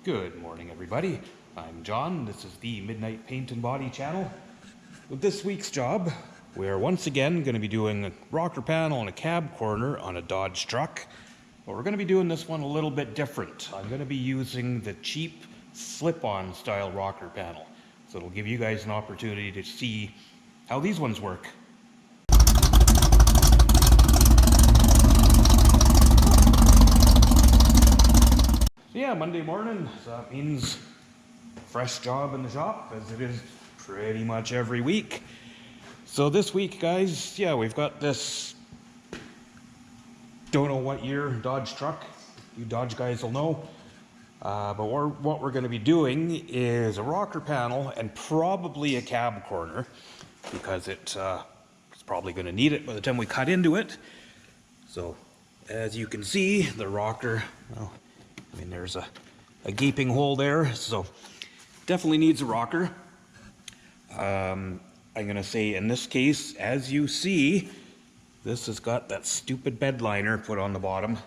Good morning, everybody. I'm John. This is the Midnight Paint and Body channel. With this week's job, we're once again going to be doing a rocker panel and a cab corner on a Dodge truck. But we're going to be doing this one a little bit different. I'm going to be using the cheap slip-on style rocker panel. So it'll give you guys an opportunity to see how these ones work. Yeah, Monday morning, so that means fresh job in the shop, as it is pretty much every week. So this week, guys, yeah, we've got this, don't know what year Dodge truck, you Dodge guys will know. But what we're going to be doing is a rocker panel and probably a cab corner, because it's probably going to need it by the time we cut into it. So as you can see, the rocker, well, I mean, there's a gaping hole there, so definitely needs a rocker. I'm going to say in this case, as you see, this has got that stupid bed liner put on the bottom.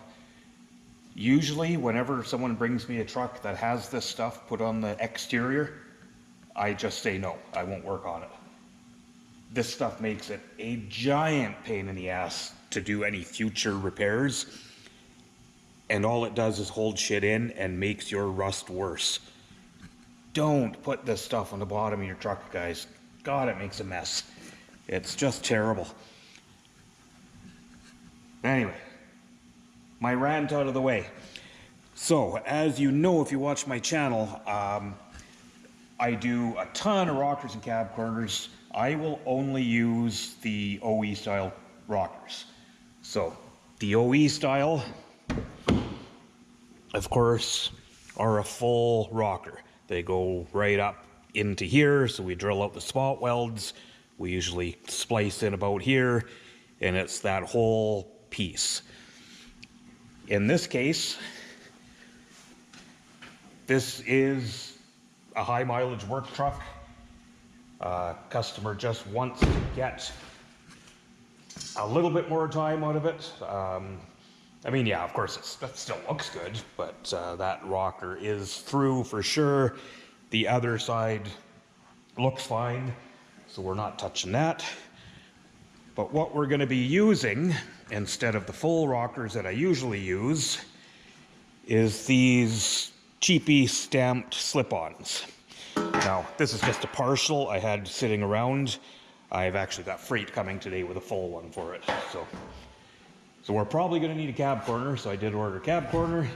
Usually, whenever someone brings me a truck that has this stuff put on the exterior, I just say no, I won't work on it. This stuff makes it a giant pain in the ass to do any future repairs. And all it does is hold shit in and makes your rust worse. Don't put this stuff on the bottom of your truck, guys. God, it makes a mess. It's just terrible. Anyway, my rant out of the way. So, as you know, if you watch my channel, I do a ton of rockers and cab corners. I will only use the OE style rockers. So, the OE style, of course, are a full rocker. They go right up into here, so we drill out the spot welds. We usually splice in about here, and it's that whole piece. In this case, this is a high mileage work truck. Customer just wants to get a little bit more time out of it. I mean, yeah, of course, that still looks good, but that rocker is through for sure. The other side looks fine, so we're not touching that. But what we're going to be using, instead of the full rockers that I usually use, is these cheapy stamped slip-ons. Now, this is just a partial I had sitting around. I've actually got freight coming today with a full one for it, So we're probably going to need a cab corner, so I did order a cab corner.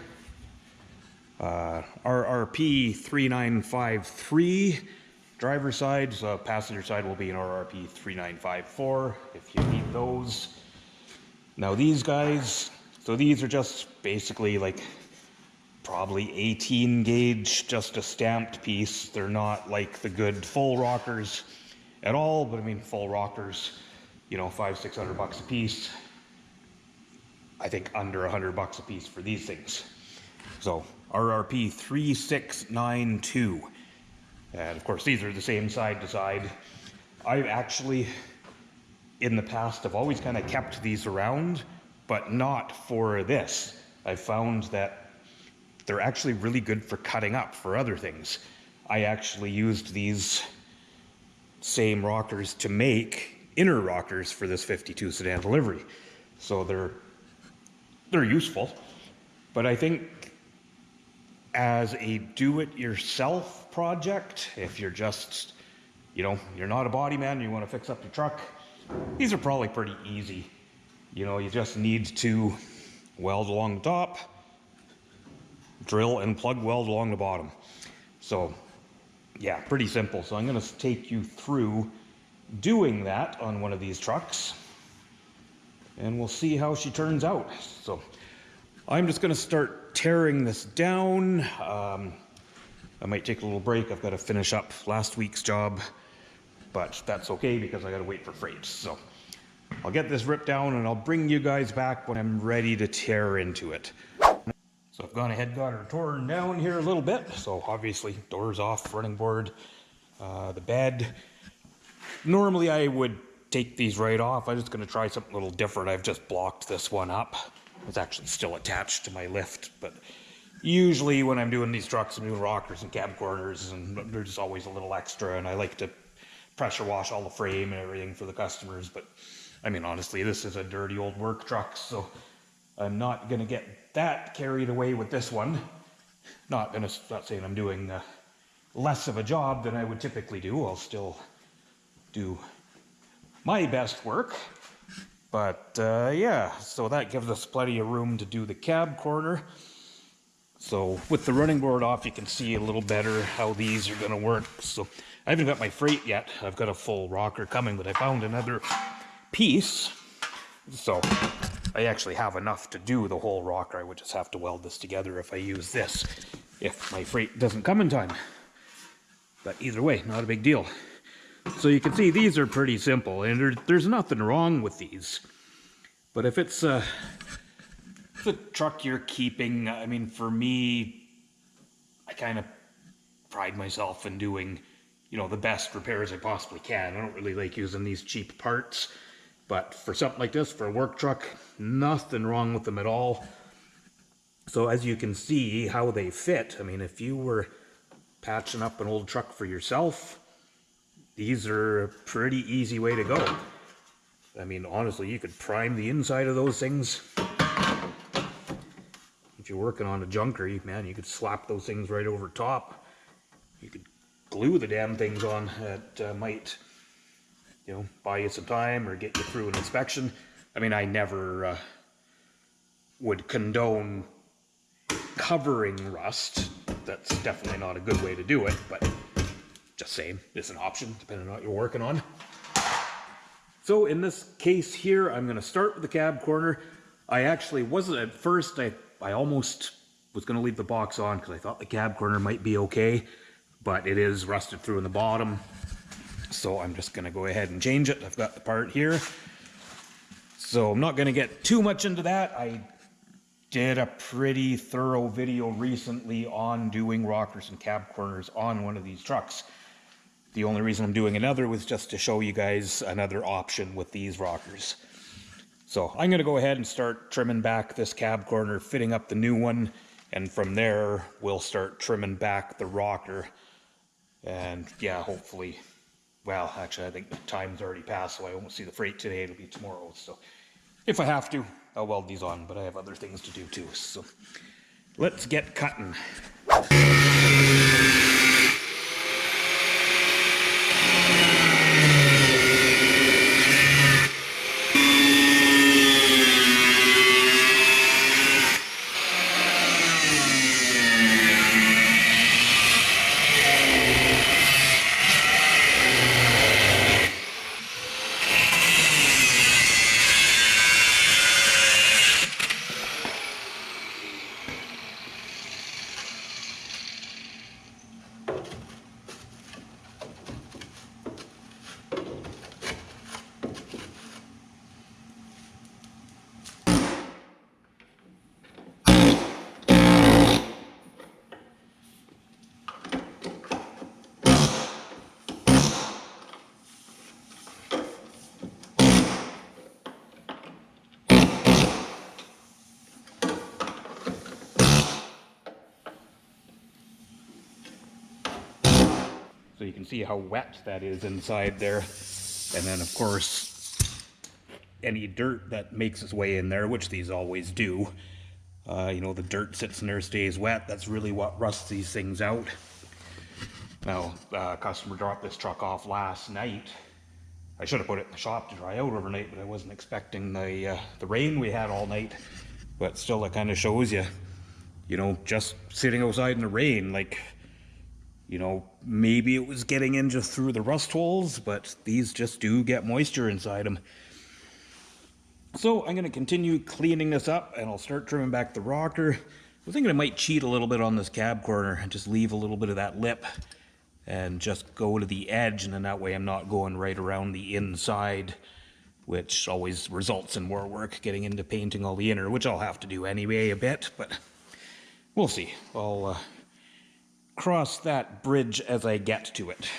RRP 3953 driver side, so passenger side will be an RRP 3954 if you need those. Now these guys, so these are just basically like probably 18 gauge, just a stamped piece. They're not like the good full rockers at all, but I mean full rockers, you know, $500-600 a piece. I think under $100 a piece for these things. So RRP 3692. And of course, these are the same side to side. I've actually, in the past, I've always kind of kept these around, but not for this. I've found that they're actually really good for cutting up for other things. I actually used these same rockers to make inner rockers for this 52 sedan delivery. So they're useful, but I think as a do-it-yourself project, if you're just, you know, you're not a body man, you want to fix up your truck, these are probably pretty easy. You know, you just need to weld along the top, drill and plug weld along the bottom. So, yeah, pretty simple. So I'm going to take you through doing that on one of these trucks, and we'll see how she turns out. So I'm just going to start tearing this down. I might take a little break. I've got to finish up last week's job, but that's okay because I got to wait for freight. So I'll get this ripped down and I'll bring you guys back when I'm ready to tear into it. So I've gone ahead, got her torn down here a little bit. So obviously doors off, running board, the bed. Normally I would take these right off. I'm just going to try something a little different. I've just blocked this one up. It's actually still attached to my lift, but usually when I'm doing these trucks, I'm doing rockers and cab corners, and there's always a little extra, and I like to pressure wash all the frame and everything for the customers. But I mean, honestly, this is a dirty old work truck, so I'm not gonna get that carried away with this one. Not saying I'm doing less of a job than I would typically do. I'll still do my best work. But yeah, so that gives us plenty of room to do the cab corner. So with the running board off, you can see a little better how these are gonna work. So I haven't got my freight yet. I've got a full rocker coming, but I found another piece. So I actually have enough to do the whole rocker. I would just have to weld this together if I use this, if my freight doesn't come in time. But either way, not a big deal. So you can see these are pretty simple, and there's nothing wrong with these. But if it's the truck you're keeping, I mean, for me, I kind of pride myself in doing, you know, the best repairs I possibly can. I don't really like using these cheap parts. But for something like this, for a work truck, nothing wrong with them at all. So as you can see how they fit, I mean, if you were patching up an old truck for yourself, these are a pretty easy way to go. I mean, honestly, you could prime the inside of those things. If you're working on a junker, man, you could slap those things right over top. You could glue the damn things on. That might, you know, buy you some time or get you through an inspection. I mean, I never would condone covering rust. That's definitely not a good way to do it, but just saying, it's an option depending on what you're working on. So in this case here, I'm going to start with the cab corner. I actually wasn't at first, I almost was going to leave the box on because I thought the cab corner might be okay, but it is rusted through in the bottom. So I'm just going to go ahead and change it. I've got the part here. So I'm not going to get too much into that. I did a pretty thorough video recently on doing rockers and cab corners on one of these trucks. The only reason I'm doing another was just to show you guys another option with these rockers. So I'm going to go ahead and start trimming back this cab corner, fitting up the new one, and from there we'll start trimming back the rocker. And yeah, hopefully, well, actually I think the time's already passed, so I won't see the freight today. It'll be tomorrow. So if I have to, I'll weld these on, but I have other things to do too. So let's get cutting. So you can see how wet that is inside there. And then of course, any dirt that makes its way in there, which these always do, you know, the dirt sits in there, stays wet. That's really what rusts these things out. Now, a customer dropped this truck off last night. I should have put it in the shop to dry out overnight, but I wasn't expecting the rain we had all night. But still, it kind of shows you, you know, just sitting outside in the rain, like, you know, maybe it was getting in just through the rust holes, but these just do get moisture inside them. So I'm going to continue cleaning this up, and I'll start trimming back the rocker. I was thinking I might cheat a little bit on this cab corner and just leave a little bit of that lip and just go to the edge, and then that way I'm not going right around the inside, which always results in more work getting into painting all the inner, which I'll have to do anyway a bit, but we'll see. I'll cross that bridge as I get to it.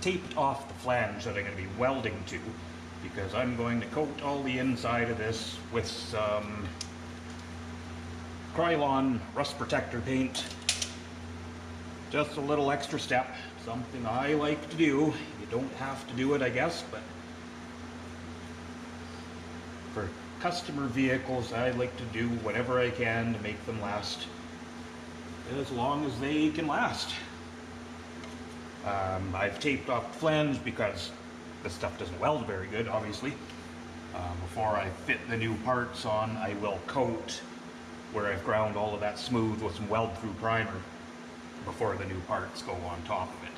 taped off the flange that I'm going to be welding to, because I'm going to coat all the inside of this with some Krylon rust protector paint. Just a little extra step, something I like to do. You don't have to do it, I guess, but for customer vehicles, I like to do whatever I can to make them last as long as they can last. I've taped off the flange because this stuff doesn't weld very good, obviously. Before I fit the new parts on, I will coat where I've ground all of that smooth with some weld-through primer before the new parts go on top of it.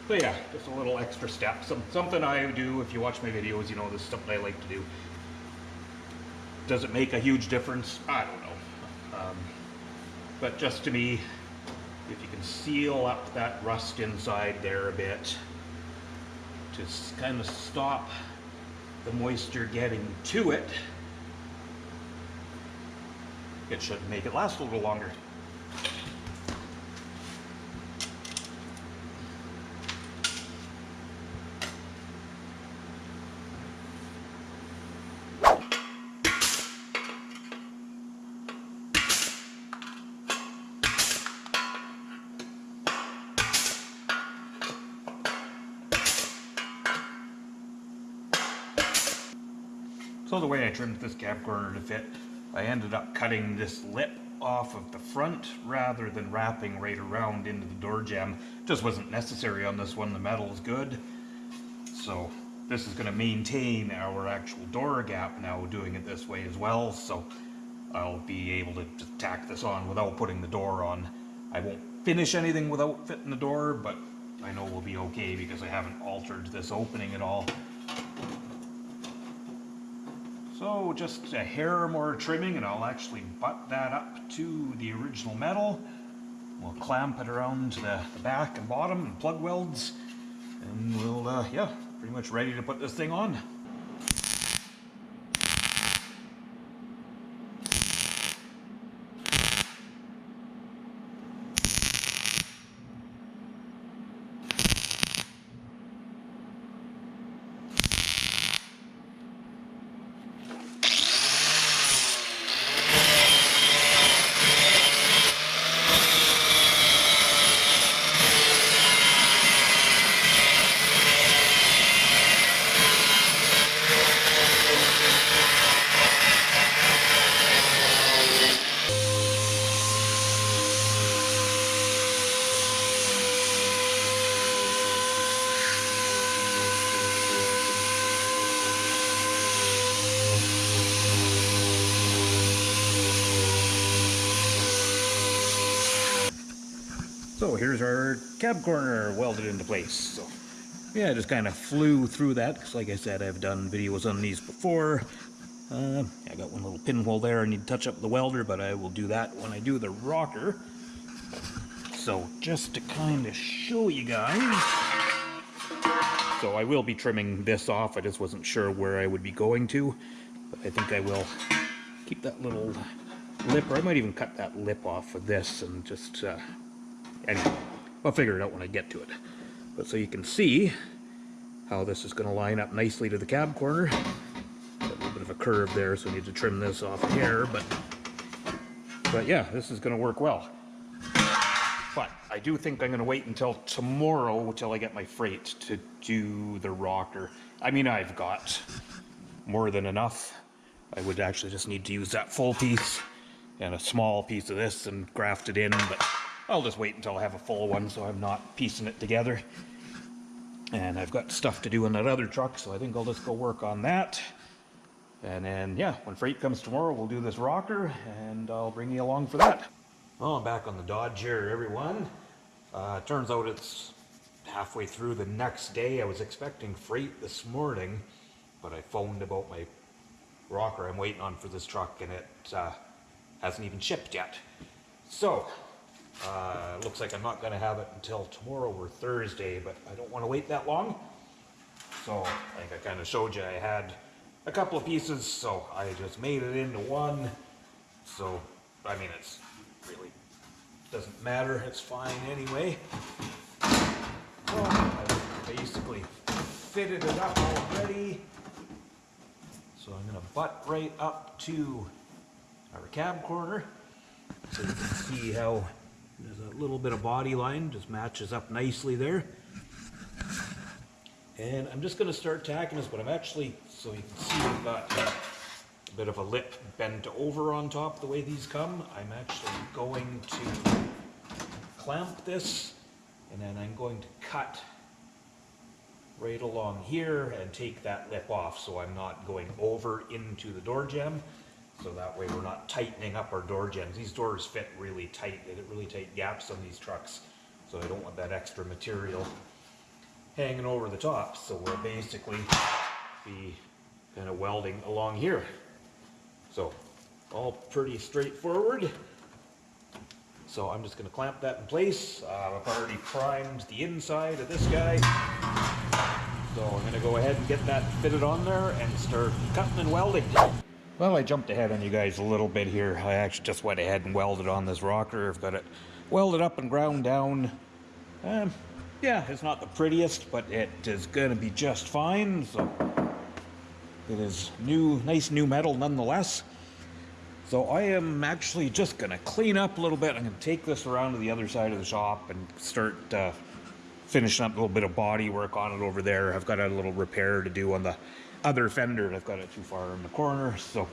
So yeah, just a little extra step. Something I do. If you watch my videos, you know this is something I like to do. Does it make a huge difference? I don't know. But just to me, if you can seal up that rust inside there a bit, to kind of stop the moisture getting to it, it should make it last a little longer. So the way I trimmed this cab corner to fit, I ended up cutting this lip off of the front rather than wrapping right around into the door jamb. Just wasn't necessary on this one. The metal is good. So this is going to maintain our actual door gap now, doing it this way as well. So I'll be able to just tack this on without putting the door on. I won't finish anything without fitting the door, but I know we'll be okay because I haven't altered this opening at all. So just a hair more trimming and I'll actually butt that up to the original metal. We'll clamp it around to the back and bottom and plug welds, and we'll, yeah, pretty much ready to put this thing on. So here's our cab corner welded into place. So yeah, I just kind of flew through that because, like I said, I've done videos on these before. I got one little pinhole there. I need to touch up the welder, but I will do that when I do the rocker. So just to kind of show you guys, so I will be trimming this off. I just wasn't sure where I would be going to, but I think I will keep that little lip, or I might even cut that lip off of this and just anyway, I'll figure it out when I get to it. But so you can see how this is going to line up nicely to the cab corner. Got a little bit of a curve there, so I need to trim this off here, but yeah, this is going to work well. But I do think I'm going to wait until tomorrow until I get my freight to do the rocker. I mean, I've got more than enough. I would actually just need to use that full piece and a small piece of this and graft it in, but I'll just wait until I have a full one so I'm not piecing it together. And I've got stuff to do in that other truck, so I think I'll just go work on that. And then, yeah, when freight comes tomorrow, we'll do this rocker, and I'll bring you along for that. Well, I'm back on the Dodge here, everyone. Turns out it's halfway through the next day. I was expecting freight this morning, but I phoned about my rocker I'm waiting on for this truck, and it hasn't even shipped yet. So, looks like I'm not going to have it until tomorrow or Thursday, but I don't want to wait that long. So I think I kind of showed you I had a couple of pieces, so I just made it into one. So, I mean, it's really doesn't matter, it's fine anyway. So I basically fitted it up already. So I'm going to butt right up to our cab corner. So you can see how there's a little bit of body line, just matches up nicely there. And I'm just going to start tacking this, but I'm actually, so you can see I've got a bit of a lip bent over on top the way these come. I'm actually going to clamp this, and then I'm going to cut right along here and take that lip off so I'm not going over into the door jamb. So that way we're not tightening up our door jambs. These doors fit really tight. They get really tight gaps on these trucks. So I don't want that extra material hanging over the top. So we'll basically be kind of welding along here. So all pretty straightforward. So I'm just going to clamp that in place. I've already primed the inside of this guy. So I'm going to go ahead and get that fitted on there and start cutting and welding. Well, I jumped ahead on you guys a little bit here. I actually just went ahead and welded on this rocker. I've got it welded up and ground down. Yeah, it's not the prettiest, but it is going to be just fine. So it is nice new metal nonetheless. So I am actually just going to clean up a little bit. I'm going to take this around to the other side of the shop and start finishing up a little bit of body work on it over there. I've got a little repair to do on the other fender. I've got it too far in the corner. So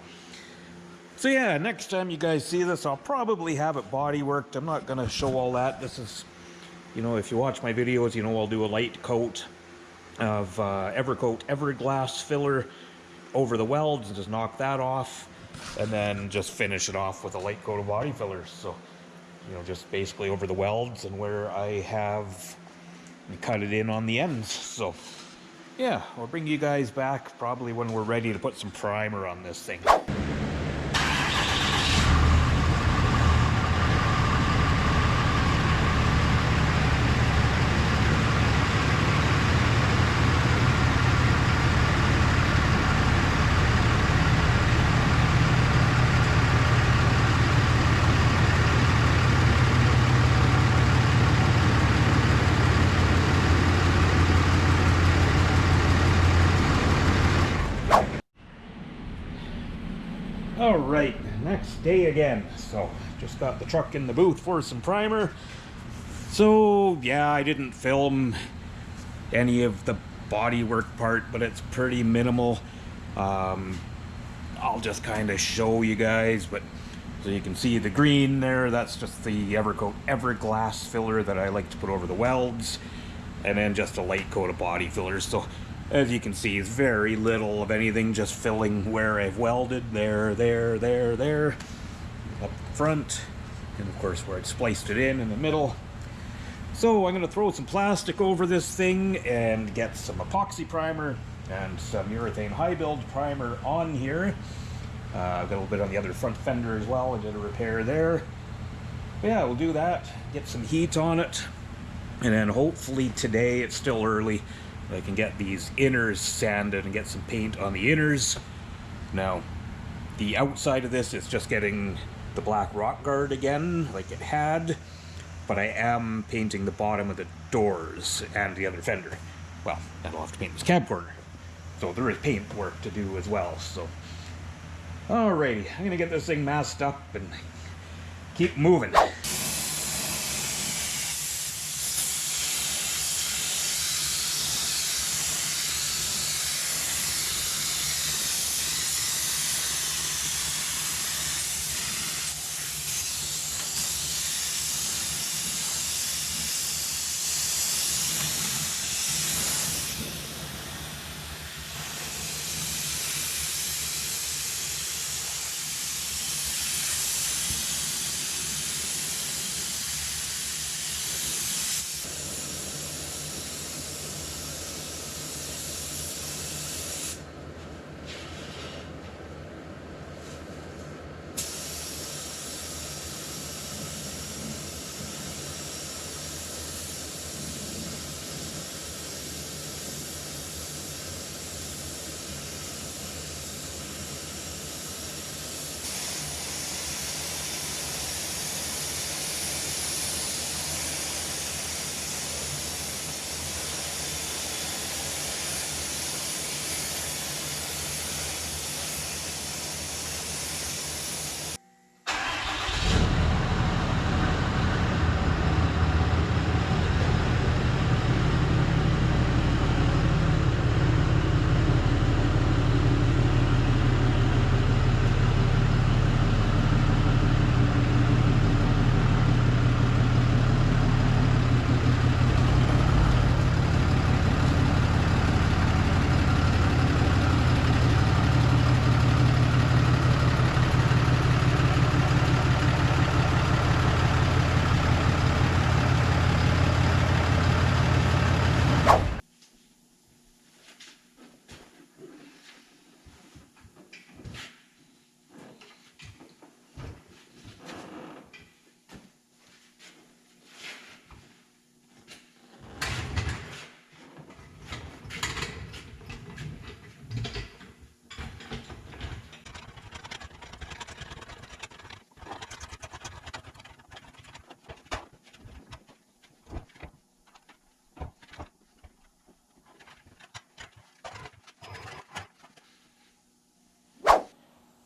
yeah, next time you guys see this, I'll probably have it body worked. I'm not going to show all that. This is, you know, if you watch my videos, you know I'll do a light coat of Evercoat Everglass filler over the welds and just knock that off, and then just finish it off with a light coat of body filler. So, you know, just basically over the welds and where I have cut it in on the ends. So yeah, I'll bring you guys back probably when we're ready to put some primer on this thing. All right, next day again. So just got the truck in the booth for some primer. So yeah, I didn't film any of the bodywork part, but it's pretty minimal. I'll just kind of show you guys, but so you can see the green there, that's just the Evercoat Everglass filler that I like to put over the welds, and then just a light coat of body fillers. So as you can see, it's very little of anything, just filling where I've welded, there, up front, and of course where I'd spliced it in the middle. So I'm going to throw some plastic over this thing and get some epoxy primer and some urethane high build primer on here. I've got a little bit on the other front fender as well. I did a repair there. But yeah, we'll do that, get some heat on it, and then hopefully today, it's still early, I can get these inners sanded and get some paint on the inners. Now, the outside of this is just getting the black rock guard again, like it had, but I am painting the bottom of the doors and the other fender. Well, and I'll have to paint this cab corner. So there is paint work to do as well, so. Alrighty, I'm gonna get this thing masked up and keep moving.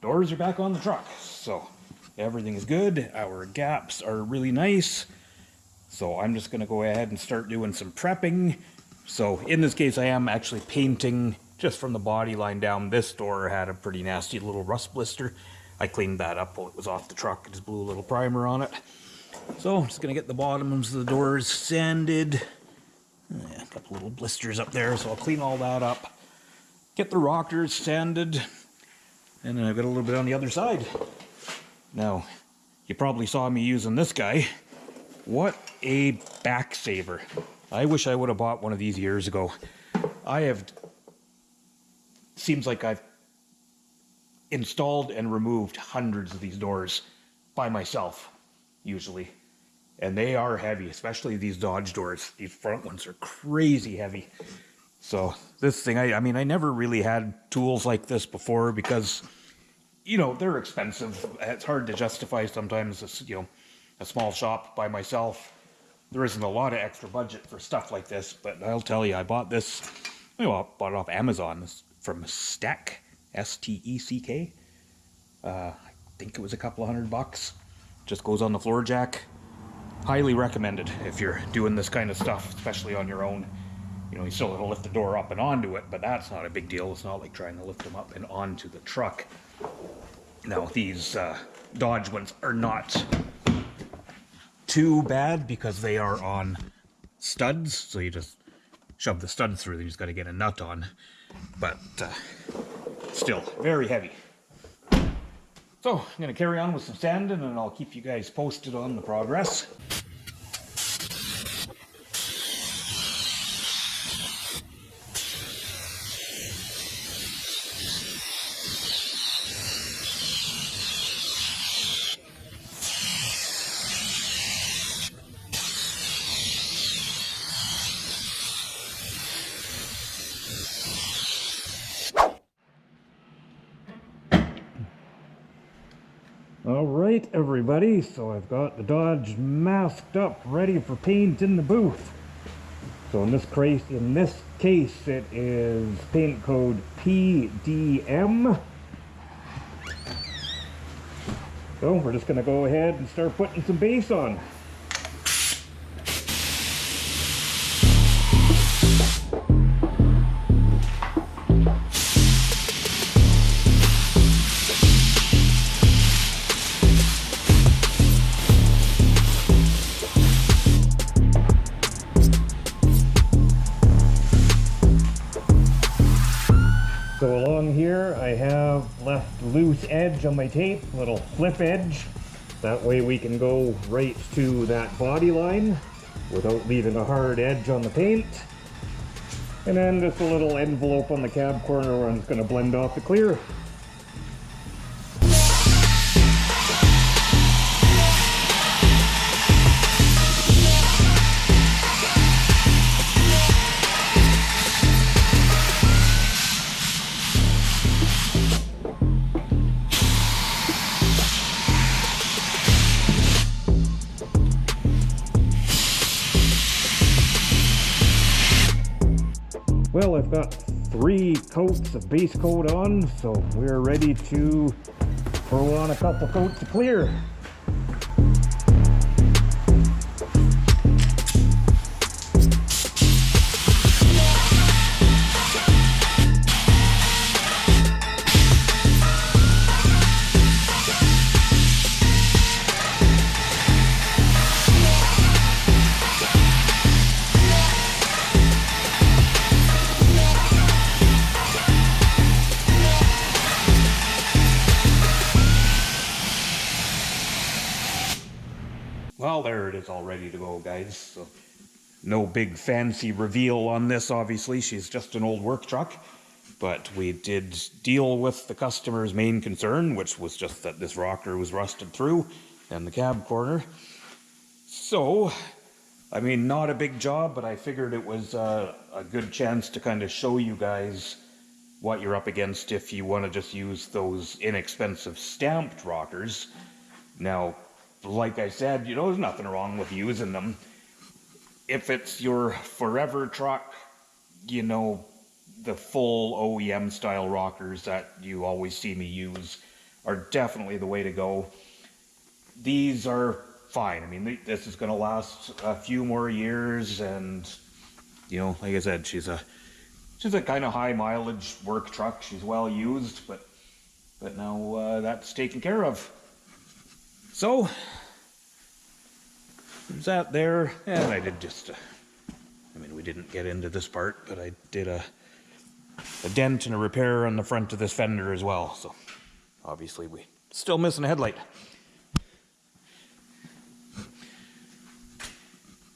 doors are back on the truck. So everything is good. Our gaps are really nice. So I'm just going to go ahead and start doing some prepping. So in this case, I am actually painting just from the body line down. This door had a pretty nasty little rust blister. I cleaned that up while it was off the truck. I just blew a little primer on it. So I'm just going to get the bottoms of the doors sanded. A couple little blisters up there, so I'll clean all that up. Get the rockers sanded. And then I've got a little bit on the other side. Now, you probably saw me using this guy. What a back saver. I wish I would have bought one of these years ago. Seems like I've installed and removed hundreds of these doors by myself, usually. And they are heavy, especially these Dodge doors. These front ones are crazy heavy. So this thing, I mean, I never really had tools like this before because, you know, they're expensive. It's hard to justify sometimes, you know, a small shop by myself. There isn't a lot of extra budget for stuff like this, but I'll tell you, I bought this, well, I bought it off Amazon. This from Steck, S-T-E-C-K. I think it was a couple of $100. Just goes on the floor jack. Highly recommended if you're doing this kind of stuff, especially on your own. You know, you still gotta lift the door up and onto it, but that's not a big deal. It's not like trying to lift them up and onto the truck. Now, these Dodge ones are not too bad because they are on studs, so you just shove the studs through. You just got to get a nut on, but still very heavy. So I'm going to carry on with some sanding, and I'll keep you guys posted on the progress. All right, everybody, so I've got the Dodge masked up, ready for paint in the booth. So in this case, it is paint code PDM. So we're just going to go ahead and start putting some base on. So along here I have left loose edge on my tape, little flip edge. That way we can go right to that body line without leaving a hard edge on the paint. And then just a little envelope on the cab corner where I'm just going to blend off the clear. Well, I've got 3 coats of base coat on, so we're ready to throw on a couple coats of clear. Well, there it is, all ready to go, guys. So, no big fancy reveal on this, obviously. She's just an old work truck. But we did deal with the customer's main concern, which was just that this rocker was rusted through and the cab corner. So, I mean, not a big job, but I figured it was a good chance to kind of show you guys what you're up against if you want to just use those inexpensive stamped rockers. Now, like I said, you know, there's nothing wrong with using them. If it's your forever truck, you know, the full OEM style rockers that you always see me use are definitely the way to go. These are fine. I mean, this is going to last a few more years, and you know, like I said, she's a kind of high mileage work truck. She's well used, but now that's taken care of. So there's that there, and I did just. I mean, we didn't get into this part, but I did a dent and a repair on the front of this fender as well. So obviously we still missing a headlight.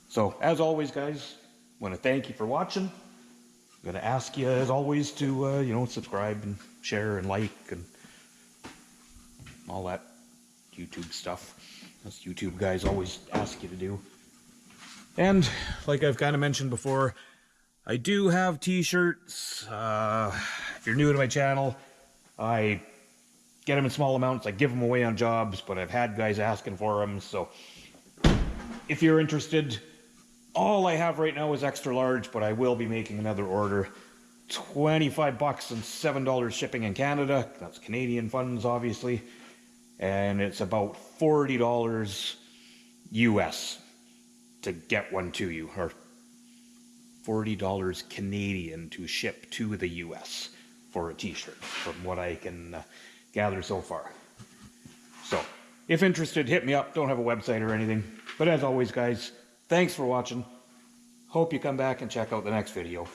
So as always, guys, I want to thank you for watching. I'm going to ask you, as always, to you know, subscribe and share and like and all that YouTube stuff. That's YouTube guys always ask you to do. And like I've kind of mentioned before, I do have t-shirts. If you're new to my channel, I get them in small amounts. I give them away on jobs, but I've had guys asking for them. So if you're interested, all I have right now is extra large, but I will be making another order. $25 and $7 shipping in Canada. That's Canadian funds, obviously. And it's about $40 US to get one to you, or $40 Canadian to ship to the US for a t-shirt, from what I can gather so far. So if interested, hit me up. Don't have a website or anything, but as always, guys, thanks for watching. Hope you come back and check out the next video.